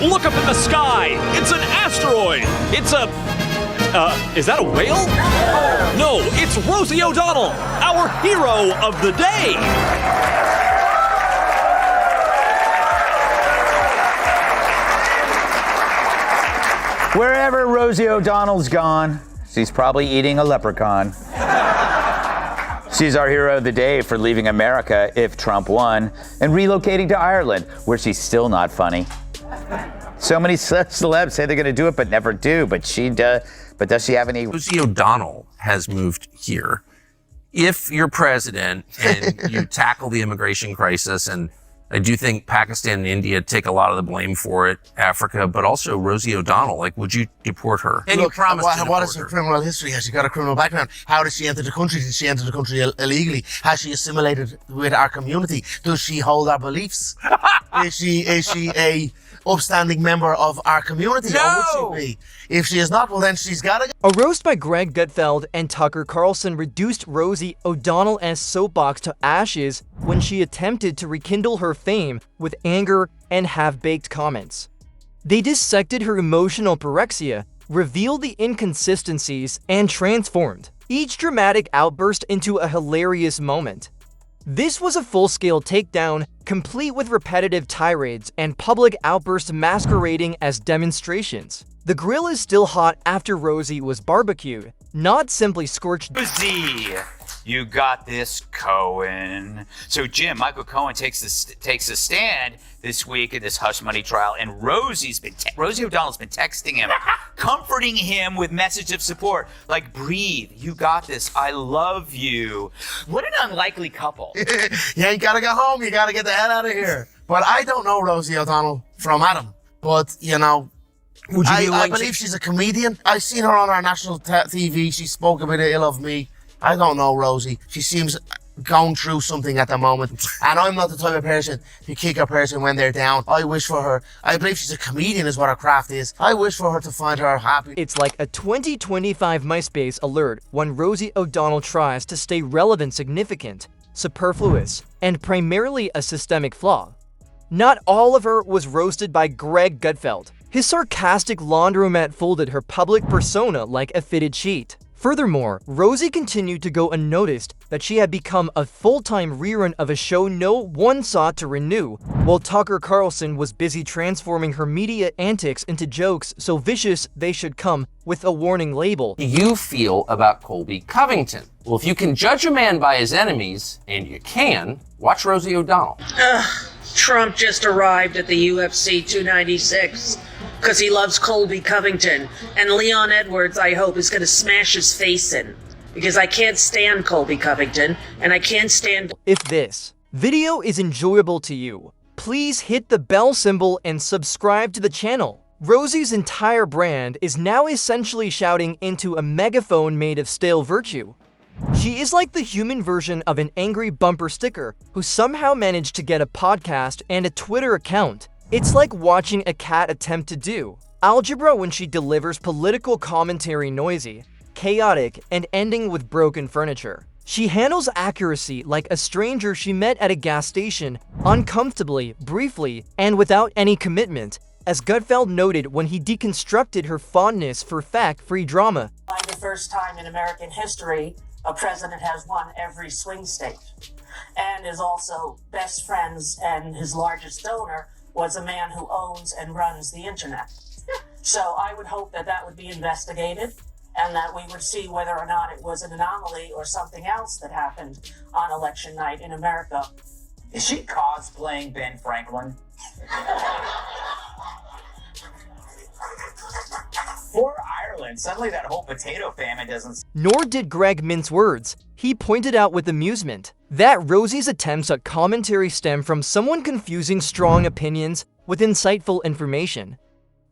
Look up in the sky. It's an asteroid. It's a... is that a whale? No, it's Rosie O'Donnell, our hero of the day. Wherever Rosie O'Donnell's gone, she's probably eating a leprechaun. She's our hero of the day for leaving America if Trump won and relocating to Ireland, where she's still not funny. So many celebs say they're going to do it, but never do. But does she have any? Rosie O'Donnell has moved here. If you're president and you tackle the immigration crisis, and I do think Pakistan and India take a lot of the blame for it, Africa, but also Rosie O'Donnell, like, would you deport her? And look, you promised to what is deport her her. criminal history? Has she got a criminal background? How did she enter the country? Did she enter the country illegally? Has she assimilated with our community? Does she hold our beliefs? Is she a upstanding member of our community? No! Or would she be? If she is not, well then she's gotta go. A roast by Greg Gutfeld and Tucker Carlson reduced Rosie O'Donnell's soapbox to ashes when she attempted to rekindle her fame with anger and half-baked comments. They dissected her emotional pyrexia, revealed the inconsistencies, and transformed each dramatic outburst into a hilarious moment. This was a full-scale takedown, complete with repetitive tirades and public outbursts masquerading as demonstrations. The grill is still hot after Rosie was barbecued, not simply scorched. Rosie, you got this, Cohen. So Jim, Michael Cohen takes a stand this week in this hush money trial, and Rosie O'Donnell's been texting him, comforting him with message of support, like, breathe, you got this, I love you. What an unlikely couple. Yeah, you gotta go home. You gotta get the hell out of here. But I don't know Rosie O'Donnell from Adam. But, you know, Would you be I willing believe to... she's a comedian. I've seen her on our national TV. She spoke a bit ill of me. I don't know Rosie. She seems going through something at the moment. And I'm not the type of person to kick a person when they're down. I wish for her. I believe she's a comedian is what her craft is. I wish for her to find her happy. It's like a 2025 MySpace alert when Rosie O'Donnell tries to stay relevant, significant, superfluous, and primarily a systemic flaw. Not all of her was roasted by Greg Gutfeld. His sarcastic laundromat folded her public persona like a fitted sheet. Furthermore, Rosie continued to go unnoticed that she had become a full-time rerun of a show no one sought to renew, while Tucker Carlson was busy transforming her media antics into jokes so vicious they should come with a warning label. you feel about Colby Covington? Well, if you can judge a man by his enemies, and you can, watch Rosie O'Donnell. Trump just arrived at the UFC 296 because he loves Colby Covington. And Leon Edwards, I hope, is going to smash his face in. Because I can't stand Colby Covington, and I can't stand... If this video is enjoyable to you, please hit the bell symbol and subscribe to the channel. Rosie's entire brand is now essentially shouting into a megaphone made of stale virtue. She is like the human version of an angry bumper sticker who somehow managed to get a podcast and a Twitter account. It's like watching a cat attempt to do algebra when she delivers political commentary noisy, chaotic, and ending with broken furniture. She handles accuracy like a stranger she met at a gas station, uncomfortably, briefly, and without any commitment, as Gutfeld noted when he deconstructed her fondness for fact-free drama. For the first time in American history, a president has won every swing state and is also best friends, and his largest donor was a man who owns and runs the internet. So I would hope that that would be investigated and that we would see whether or not it was an anomaly or something else that happened on election night in America. Is she cosplaying Ben Franklin? Poor Ireland. Suddenly that whole potato famine doesn't... Nor did Greg mince words. He pointed out with amusement that Rosie's attempts at commentary stem from someone confusing strong opinions with insightful information.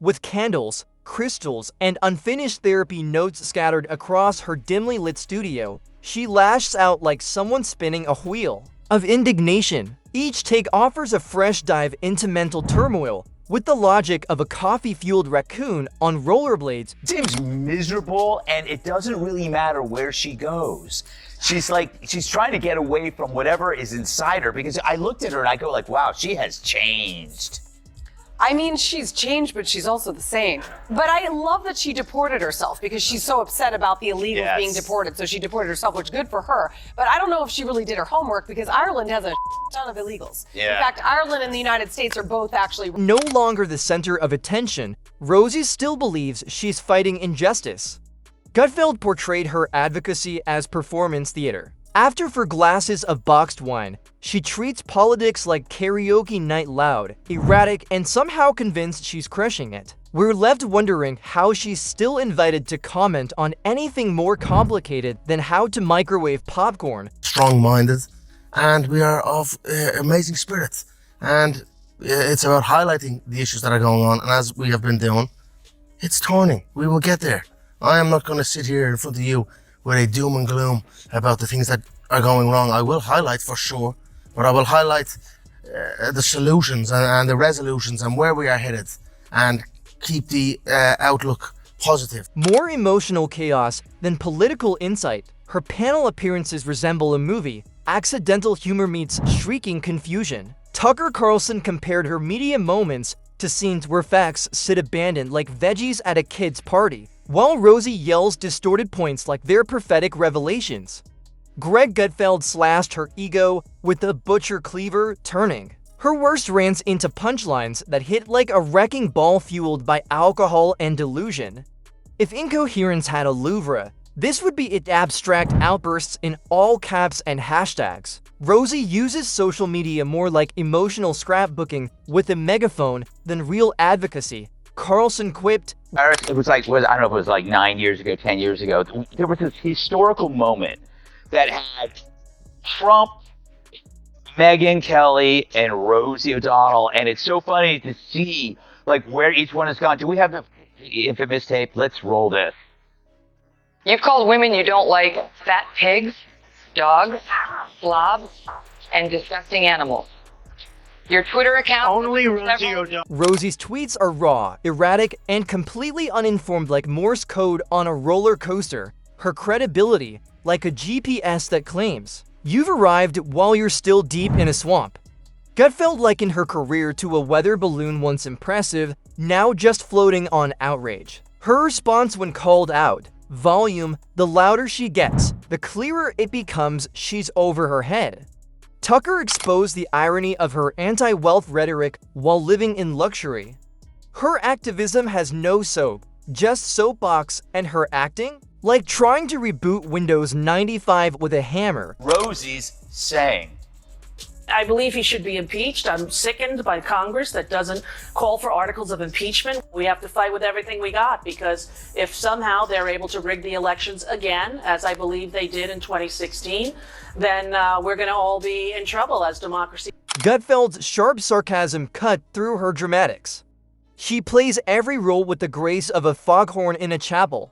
With candles, crystals, and unfinished therapy notes scattered across her dimly lit studio, she lashes out like someone spinning a wheel of indignation. Each take offers a fresh dive into mental turmoil, with the logic of a coffee-fueled raccoon on rollerblades. Seems miserable, and it doesn't really matter where she goes. She's trying to get away from whatever is inside her, because I looked at her and I go like, wow, she has changed. I mean, she's changed, but she's also the same. But I love that she deported herself because she's so upset about the illegals being deported. So she deported herself, which is good for her. But I don't know if she really did her homework because Ireland has a ton of illegals. Yeah. In fact, Ireland and the United States are both actually No longer the center of attention, Rosie still believes she's fighting injustice. Gutfeld portrayed her advocacy as performance theater. After for glasses of boxed wine, she treats politics like karaoke night loud, erratic, and somehow convinced she's crushing it. We're left wondering how she's still invited to comment on anything more complicated than how to microwave popcorn. Strong-minded, and we are of amazing spirits. And it's about highlighting the issues that are going on, and as we have been doing, it's turning. We will get there. I am not going to sit here in front of you with a doom and gloom about the things that are going wrong. I will highlight for sure, but I will highlight the solutions and the resolutions and where we are headed, and keep the outlook positive. More emotional chaos than political insight, her panel appearances resemble a movie. Accidental humor meets shrieking confusion. Tucker Carlson compared her media moments to scenes where facts sit abandoned like veggies at a kid's party, while Rosie yells distorted points like they're prophetic revelations. Greg Gutfeld slashed her ego with the butcher cleaver turning. Her worst rants into punchlines that hit like a wrecking ball fueled by alcohol and delusion. If incoherence had a Louvre, this would be its abstract outbursts in all caps and hashtags. Rosie uses social media more like emotional scrapbooking with a megaphone than real advocacy. Carlson quipped, It was like, I don't know if it was like 9 years ago, 10 years ago. There was this historical moment that had Trump, Megyn Kelly, and Rosie O'Donnell. And it's so funny to see like where each one has gone. Do we have the infamous tape? Let's roll this. You've called women you don't like fat pigs, dogs, slobs, and disgusting animals. Your Twitter account... Only Rosie O'Donnell. Rosie's tweets are raw, erratic, and completely uninformed like Morse code on a roller coaster. Her credibility, like a GPS that claims, you've arrived while you're still deep in a swamp. Gutfeld likened her career to a weather balloon once impressive, now just floating on outrage. Her response when called out, volume, the louder she gets, the clearer it becomes she's over her head. Tucker exposed the irony of her anti-wealth rhetoric while living in luxury. Her activism has no soap, just soapbox, and her acting? Like trying to reboot Windows 95 with a hammer. Rosie's saying. I believe he should be impeached. I'm sickened by Congress that doesn't call for articles of impeachment. We have to fight with everything we got, because if somehow they're able to rig the elections again, as I believe they did in 2016, then we're going to all be in trouble as democracy. Gutfeld's sharp sarcasm cut through her dramatics. She plays every role with the grace of a foghorn in a chapel.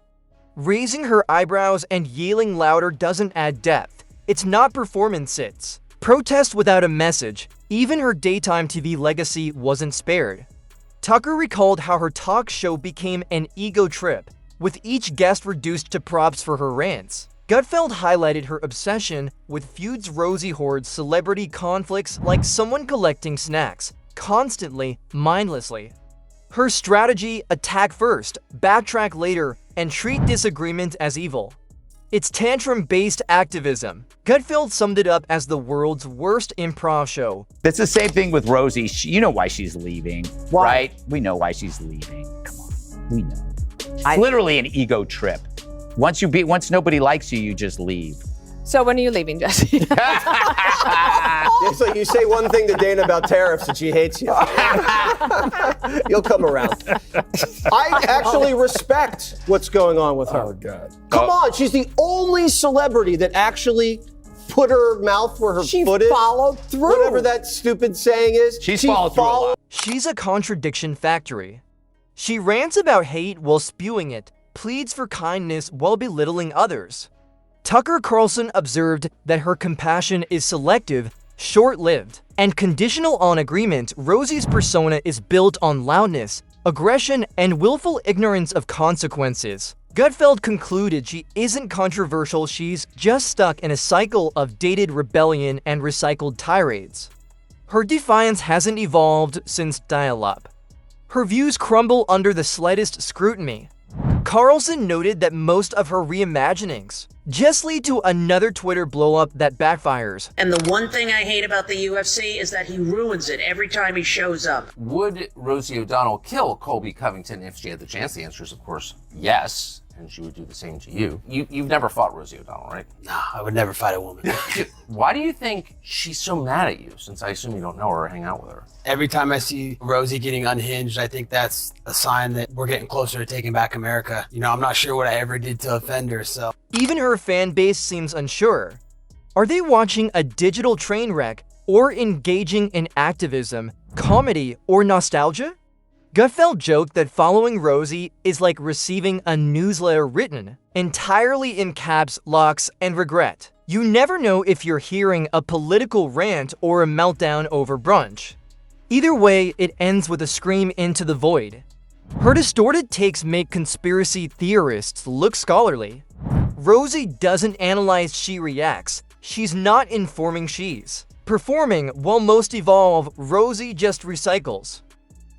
Raising her eyebrows and yelling louder doesn't add depth. It's not performance hits. Protest without a message. Even her daytime TV legacy wasn't spared. Tucker recalled how her talk show became an ego trip, with each guest reduced to props for her rants. Gutfeld highlighted her obsession with feuds Rosie hoards celebrity conflicts like someone collecting snacks, constantly, mindlessly. Her strategy, attack first, backtrack later, and treat disagreement as evil. It's tantrum-based activism. Gutfeld summed it up as the world's worst improv show. It's the same thing with Rosie. You know why she's leaving, right? We know why she's leaving. Come on, we know. It's literally an ego trip. Once nobody likes you, you just leave. So when are you leaving, Jesse? It's like you say one thing to Dana about tariffs and she hates you. You'll come around. I actually respect what's going on with her. Oh, God. Come on, she's the only celebrity that actually put her mouth where her foot is. She followed through. Whatever that stupid saying is. She's followed through a lot. She's a contradiction factory. She rants about hate while spewing it, pleads for kindness while belittling others. Tucker Carlson observed that her compassion is selective, short-lived, and conditional on agreement. Rosie's persona is built on loudness, aggression, and willful ignorance of consequences. Gutfeld concluded she isn't controversial, she's just stuck in a cycle of dated rebellion and recycled tirades. Her defiance hasn't evolved since dial-up. her views crumble under the slightest scrutiny. Carlson noted that most of her reimaginings just lead to another Twitter blowup that backfires. And the one thing I hate about the UFC is that he ruins it every time he shows up. Would Rosie O'Donnell kill Colby Covington if she had the chance? The answer is, of course, yes. And she would do the same to you. You've never fought Rosie O'Donnell, right? No, I would never fight a woman. Why do you think she's so mad at you, since I assume you don't know her or hang out with her? Every time I see Rosie getting unhinged, I think that's a sign that we're getting closer to taking back America. You know, I'm not sure what I ever did to offend her, so. Even her fan base seems unsure. Are they watching a digital train wreck or engaging in activism, comedy, or nostalgia? Gutfeld joked that following Rosie is like receiving a newsletter written entirely in caps, locks, and regret. You never know if you're hearing a political rant or a meltdown over brunch. Either way, it ends with a scream into the void. Her distorted takes make conspiracy theorists look scholarly. Rosie doesn't analyze, she reacts. She's not informing, she's performing. While most evolve, Rosie just recycles.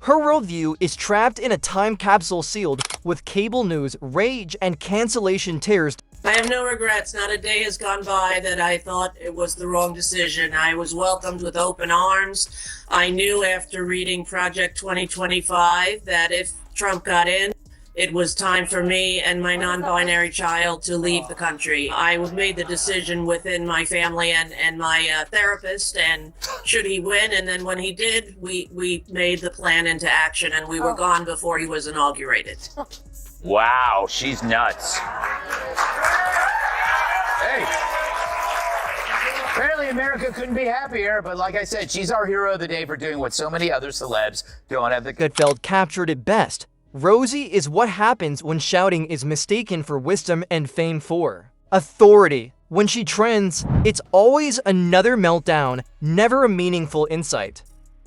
Her worldview is trapped in a time capsule sealed with cable news, rage, and cancellation tears. I have no regrets. Not a day has gone by that I thought it was the wrong decision. I was welcomed with open arms. I knew after reading Project 2025 that if Trump got in, it was time for me and my non-binary child to leave the country. I made the decision within my family and my therapist, and should he win, and then when he did, we made the plan into action, and we were gone before he was inaugurated. Wow, she's nuts. Hey. Apparently America couldn't be happier, but like I said, she's our hero of the day for doing what so many other celebs don't have the... Gutfeld captured it best. Rosie is what happens when shouting is mistaken for wisdom and fame for authority. When she trends, it's always another meltdown, never a meaningful insight.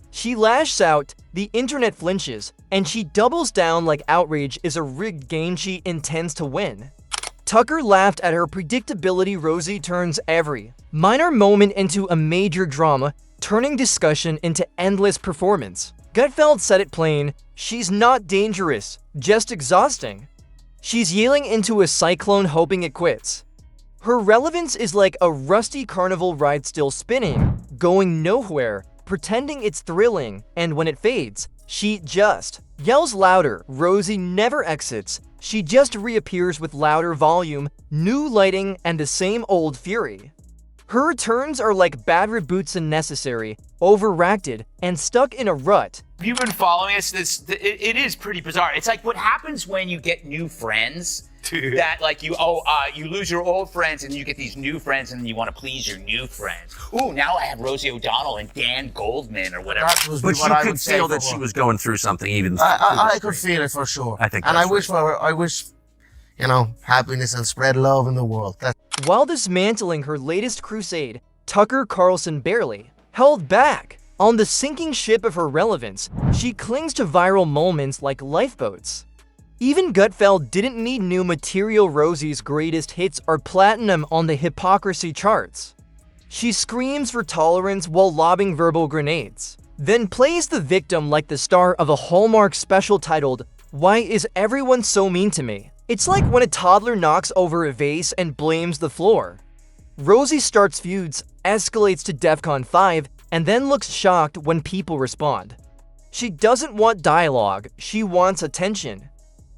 She lashes out, the internet flinches, and she doubles down like outrage is a rigged game she intends to win. Tucker laughed at her predictability. Rosie turns every minor moment into a major drama, turning discussion into endless performance. Gutfeld said it plain, she's not dangerous, just exhausting. She's yelling into a cyclone hoping it quits. Her relevance is like a rusty carnival ride still spinning, going nowhere, pretending it's thrilling, and when it fades, she just yells louder. Rosie never exits, she just reappears with louder volume, new lighting, and the same old fury. Her returns are like bad reboots unnecessary, overreacted, and stuck in a rut. You've been following us. It is pretty bizarre. It's like what happens when you get new friends. That like you lose your old friends and you get these new friends and you want to please your new friends. Ooh, now I have Rosie O'Donnell and Dan Goldman or whatever. But you could feel that she was going through something even. I could feel it for sure. I think, and I wish, you know, happiness and spread love in the world. While dismantling her latest crusade, Tucker Carlson barely held back. On the sinking ship of her relevance, she clings to viral moments like lifeboats. Even Gutfeld didn't need new material. Rosie's greatest hits are platinum on the hypocrisy charts. She screams for tolerance while lobbing verbal grenades, then plays the victim like the star of a Hallmark special titled, "Why is everyone so mean to me?" It's like when a toddler knocks over a vase and blames the floor. Rosie starts feuds, escalates to DEFCON 5, and then looks shocked when people respond. She doesn't want dialogue, she wants attention.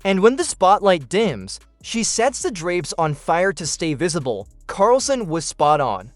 And when the spotlight dims, she sets the drapes on fire to stay visible. Carlson was spot on.